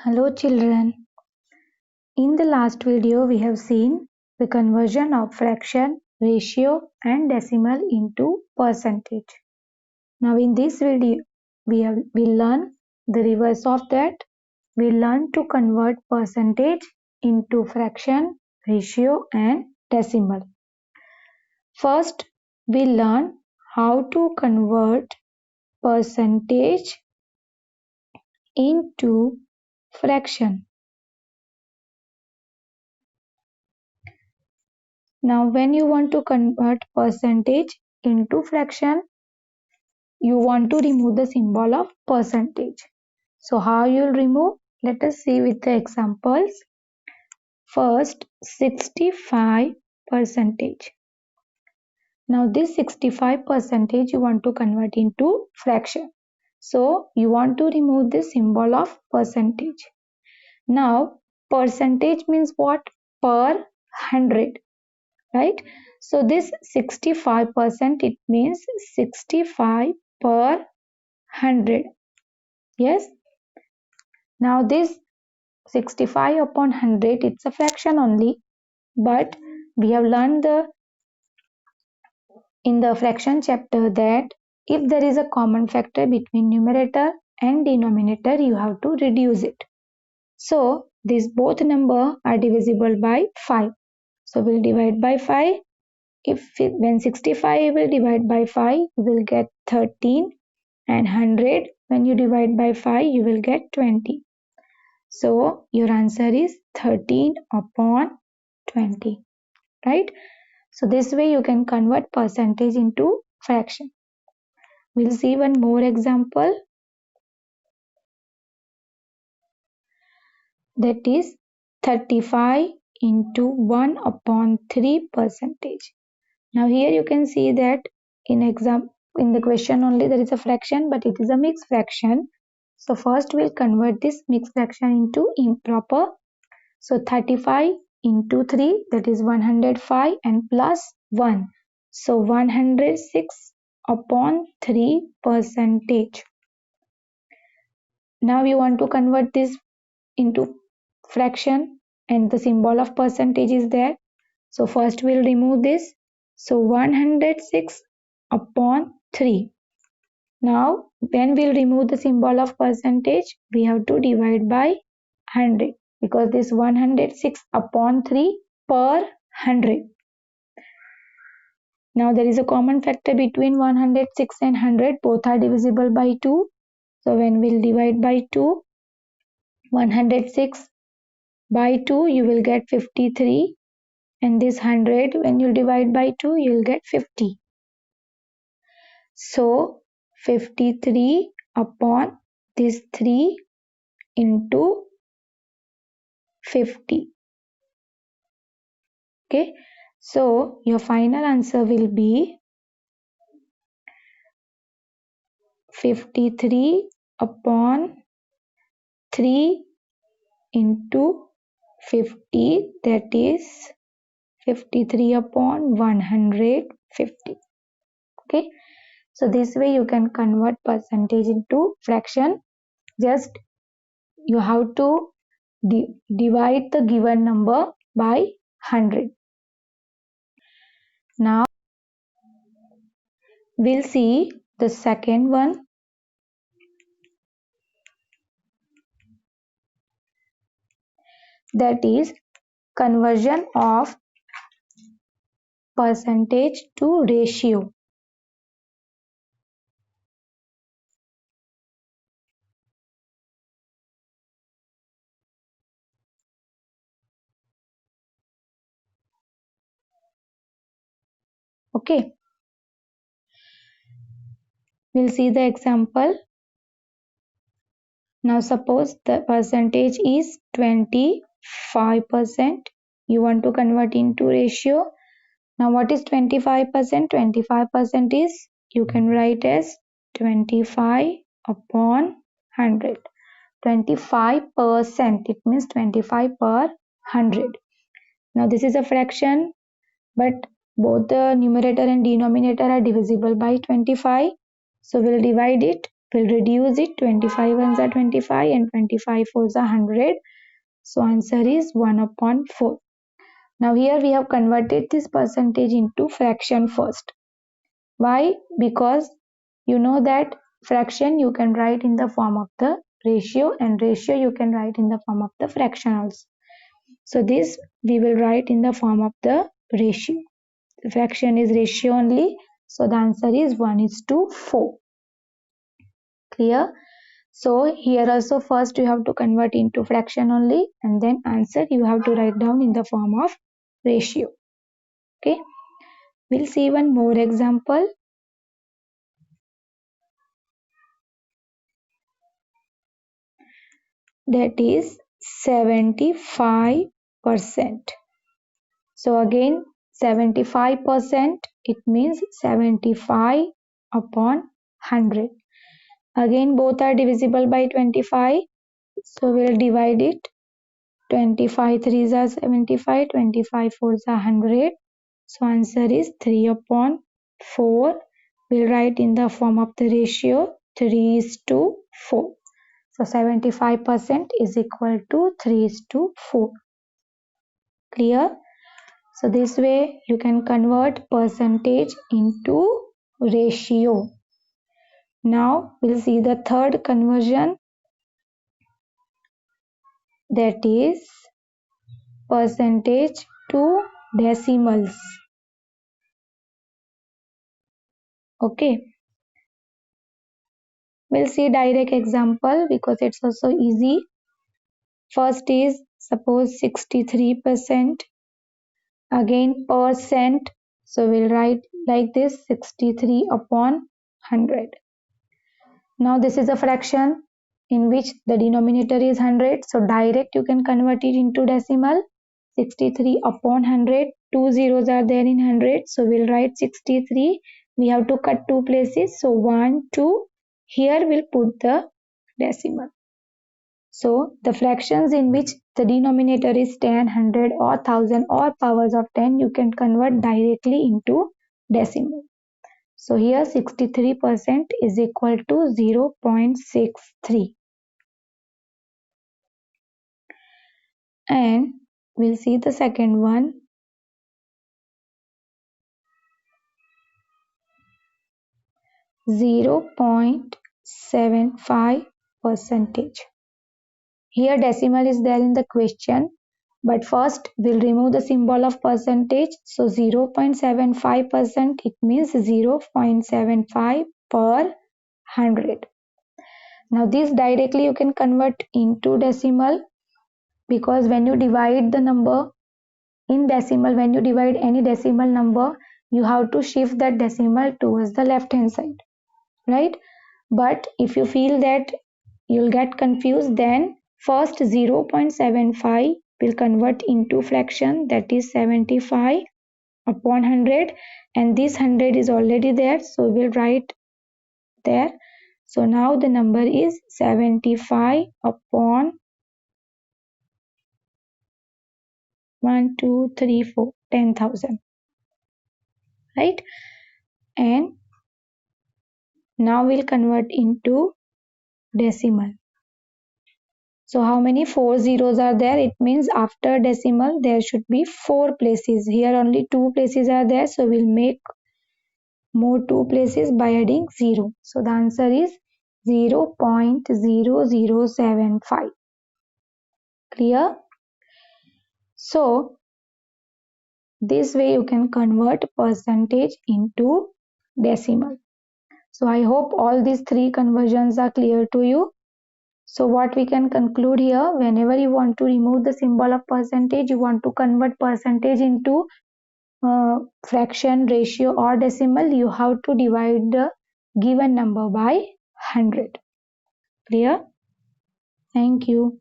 Hello children. In the last video we have seen the conversion of fraction, ratio and decimal into percentage. Now in this video we'll learn the reverse of that. We'll learn to convert percentage into fraction, ratio and decimal. First we'll learn how to convert percentage into fraction. Now when you want to convert percentage into fraction, you want to remove the symbol of percentage. So how you'll remove? Let us see with the examples. First 65 percentage. Now this 65 percentage you want to convert into fraction. So you want to remove the symbol of percentage. Now percentage means what? Per 100. Right? So this 65%, it means 65 per 100. Yes. Now this 65 upon 100, it's a fraction only, but we have learned in the fraction chapter that if there is a common factor between numerator and denominator, you have to reduce it. So these both number are divisible by 5. So we'll divide by 5. When 65 will divide by 5, you will get 13, and 100 when you divide by 5, you will get 20. So your answer is 13 upon 20, right? So this way you can convert percentage into fraction. We'll see one more example. That is 35 into 1 upon 3 percentage. Now here you can see that in the question only there is a fraction, but it is a mixed fraction. So first we'll convert this mixed fraction into improper. So 35 into 3, that is 105, and plus 1. So 106 upon 3 percentage. Now you want to convert this into fraction and the symbol of percentage is there. So first we'll remove this. So 106 upon 3. Now when we'll remove the symbol of percentage, we have to divide by 100 because this 106 upon 3 per 100. Now there is a common factor between 106 and 100. Both are divisible by 2. So when we'll divide by 2, 106 by 2 you will get 53. And this 100, when you divide by 2, you will get 50. So 53 upon this 3 into 50. Okay. So your final answer will be 53 upon 3 into 50. That is 53 upon 150. Okay. So this way you can convert percentage into fraction. Just you have to divide the given number by 100. Now we'll see the second one. That is conversion of percentage to ratio. Okay. We'll see the example. Now suppose the percentage is 25%. You want to convert into ratio. Now what is 25%? 25% is, you can write as 25 upon 100. 25%, it means 25 per 100. Now this is a fraction, but both the numerator and denominator are divisible by 25. So we'll divide it We'll reduce it. 25 ones are 25 and 25 fours are 100. So answer is 1/4. Now here we have converted this percentage into fraction first. Why? Because you know that fraction you can write in the form of the ratio, and ratio you can write in the form of the fraction also. So this we will write in the form of the ratio. The fraction is ratio only. So the answer is 1:4. Clear? So here also first you have to convert into fraction only, and then answer you have to write down in the form of ratio. Okay. We'll see one more example. That is 75%. So again 75%, it means 75 upon 100. Again both are divisible by 25. So we'll divide it. 25 threes are 75, 25 fours are 100. So answer is 3/4. We'll write in the form of the ratio 3:4. So 75% is equal to 3:4. Clear? So this way you can convert percentage into ratio. Now we'll see the third conversion, that is percentage to decimals. Okay. We'll see direct example because it's also easy. First is suppose 63%. Again percent. So we'll write like this, 63/100. Now this is a fraction in which the denominator is 100. So direct you can convert it into decimal. 63/100. Two zeros are there in 100. So we'll write 63. We have to cut two places. So 1, 2. Here we'll put the decimal. So the fractions in which the denominator is 10, 100 or 1000 or powers of 10, you can convert directly into decimal. So here 63% is equal to 0.63. And we'll see the second one. (0.75%). Here decimal is there in the question, but first we'll remove the symbol of percentage. So 0.75%, it means 0.75 per 100. Now this directly you can convert into decimal, because when you divide the number in decimal, when you divide any decimal number, you have to shift that decimal towards the left hand side, right? But if you feel that you'll get confused, then first 0.75 will convert into fraction, that is 75/100, and this 100 is already there, so we'll write there. So now the number is 75 upon 1, 2, 3, 4, 10,000, right? And now we'll convert into decimal. So how many 4 zeros are there? It means after decimal there should be 4 places. Here only 2 places are there, so we'll make more 2 places by adding 0. So the answer is 0.0075. Clear? So this way you can convert percentage into decimal. So I hope all these three conversions are clear to you. So what we can conclude here, whenever you want to remove the symbol of percentage, you want to convert percentage into fraction, ratio or decimal, you have to divide the given number by 100. Clear? Thank you.